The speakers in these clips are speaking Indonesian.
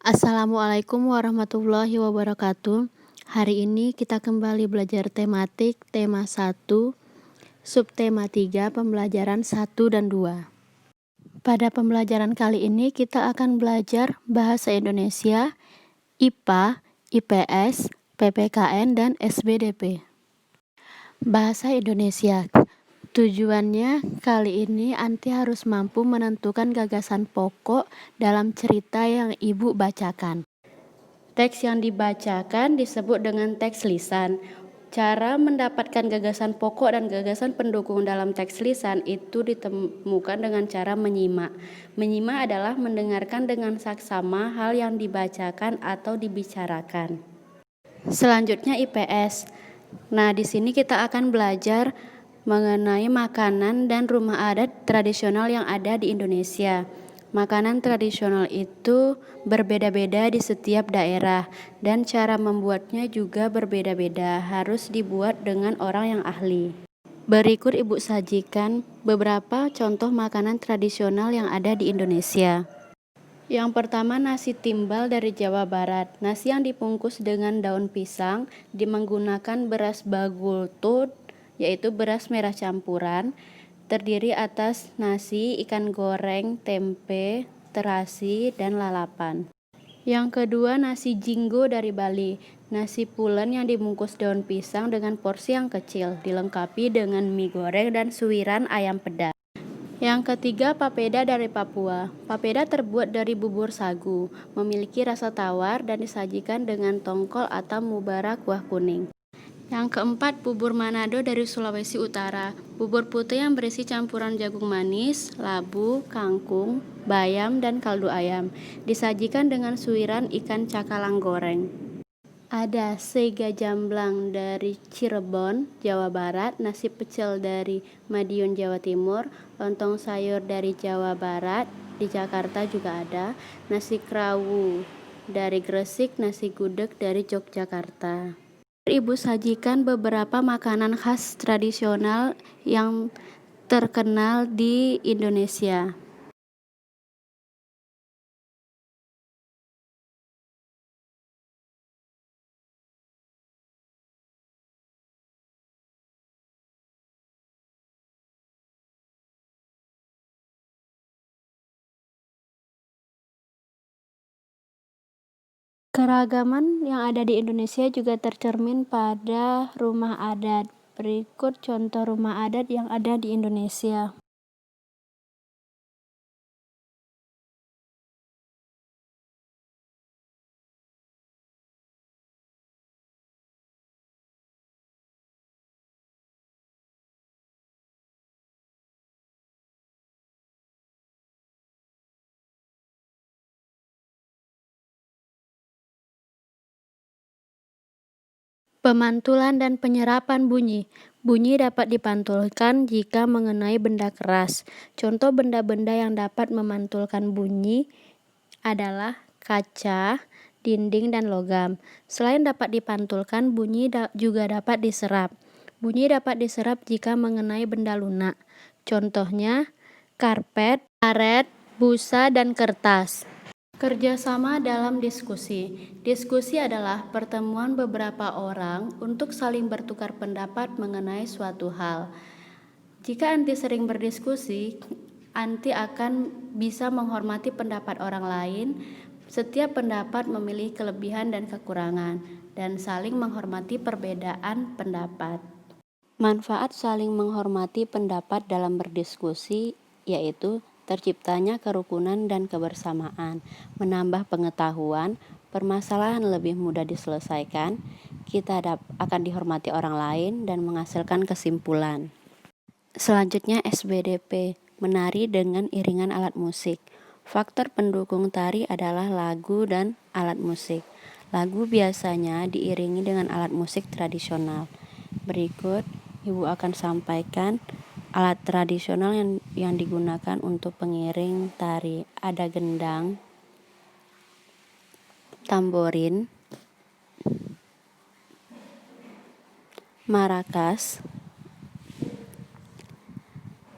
Assalamualaikum warahmatullahi wabarakatuh. Hari ini kita kembali belajar tematik tema 1, subtema 3, pembelajaran 1 dan 2. Pada pembelajaran kali ini kita akan belajar bahasa Indonesia, IPA, IPS, PPKN, dan SBDP. Bahasa Indonesia. Tujuannya kali ini Anti harus mampu menentukan gagasan pokok dalam cerita yang Ibu bacakan. Teks yang dibacakan disebut dengan teks lisan. Cara mendapatkan gagasan pokok dan gagasan pendukung dalam teks lisan itu ditemukan dengan cara menyimak. Menyimak adalah mendengarkan dengan saksama hal yang dibacakan atau dibicarakan. Selanjutnya IPS. Nah, di sini kita akan belajar mengenai makanan dan rumah adat tradisional yang ada di Indonesia. Makanan tradisional itu berbeda-beda di setiap daerah dan cara membuatnya juga berbeda-beda, harus dibuat dengan orang yang ahli. Berikut Ibu sajikan beberapa contoh makanan tradisional yang ada di Indonesia. Yang pertama, nasi timbal dari Jawa Barat. Nasi yang dibungkus dengan daun pisang menggunakan beras bagultut, yaitu beras merah campuran, terdiri atas nasi, ikan goreng, tempe, terasi, dan lalapan. Yang kedua, nasi jinggo dari Bali. Nasi pulen yang dibungkus daun pisang dengan porsi yang kecil, dilengkapi dengan mie goreng dan suiran ayam pedas. Yang ketiga, papeda dari Papua. Papeda terbuat dari bubur sagu, memiliki rasa tawar dan disajikan dengan tongkol atau mubara kuah kuning. Yang keempat, bubur Manado dari Sulawesi Utara. Bubur putih yang berisi campuran jagung manis, labu, kangkung, bayam, dan kaldu ayam. Disajikan dengan suiran ikan cakalang goreng. Ada sega jamblang dari Cirebon, Jawa Barat, nasi pecel dari Madiun, Jawa Timur, lontong sayur dari Jawa Barat, di Jakarta juga ada, nasi krawu dari Gresik, nasi gudeg dari Yogyakarta. Ibu sajikan beberapa makanan khas tradisional yang terkenal di Indonesia. Keragaman yang ada di Indonesia juga tercermin pada rumah adat. Berikut contoh rumah adat yang ada di Indonesia. Pemantulan dan penyerapan bunyi. Bunyi dapat dipantulkan jika mengenai benda keras. Contoh benda-benda yang dapat memantulkan bunyi adalah kaca, dinding, dan logam. Selain dapat dipantulkan, bunyi juga dapat diserap. Bunyi dapat diserap jika mengenai benda lunak. Contohnya karpet, karet, busa, dan kertas. Kerjasama dalam diskusi. Diskusi adalah pertemuan beberapa orang untuk saling bertukar pendapat mengenai suatu hal. Jika Anti sering berdiskusi, Anti akan bisa menghormati pendapat orang lain. Setiap pendapat memiliki kelebihan dan kekurangan, dan saling menghormati perbedaan pendapat. Manfaat saling menghormati pendapat dalam berdiskusi yaitu terciptanya kerukunan dan kebersamaan, menambah pengetahuan, permasalahan lebih mudah diselesaikan, kita akan dihormati orang lain dan menghasilkan kesimpulan. Selanjutnya SBDP, menari dengan iringan alat musik. Faktor pendukung tari adalah lagu dan alat musik. Lagu biasanya diiringi dengan alat musik tradisional. Berikut Ibu akan sampaikan alat tradisional yang digunakan untuk pengiring tari. Ada gendang, tamborin, marakas,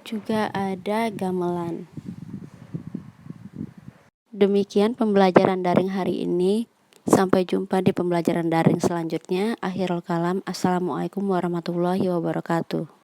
juga ada gamelan. Demikian pembelajaran daring hari ini. Sampai jumpa di pembelajaran daring selanjutnya. Akhirul kalam. Assalamualaikum warahmatullahi wabarakatuh.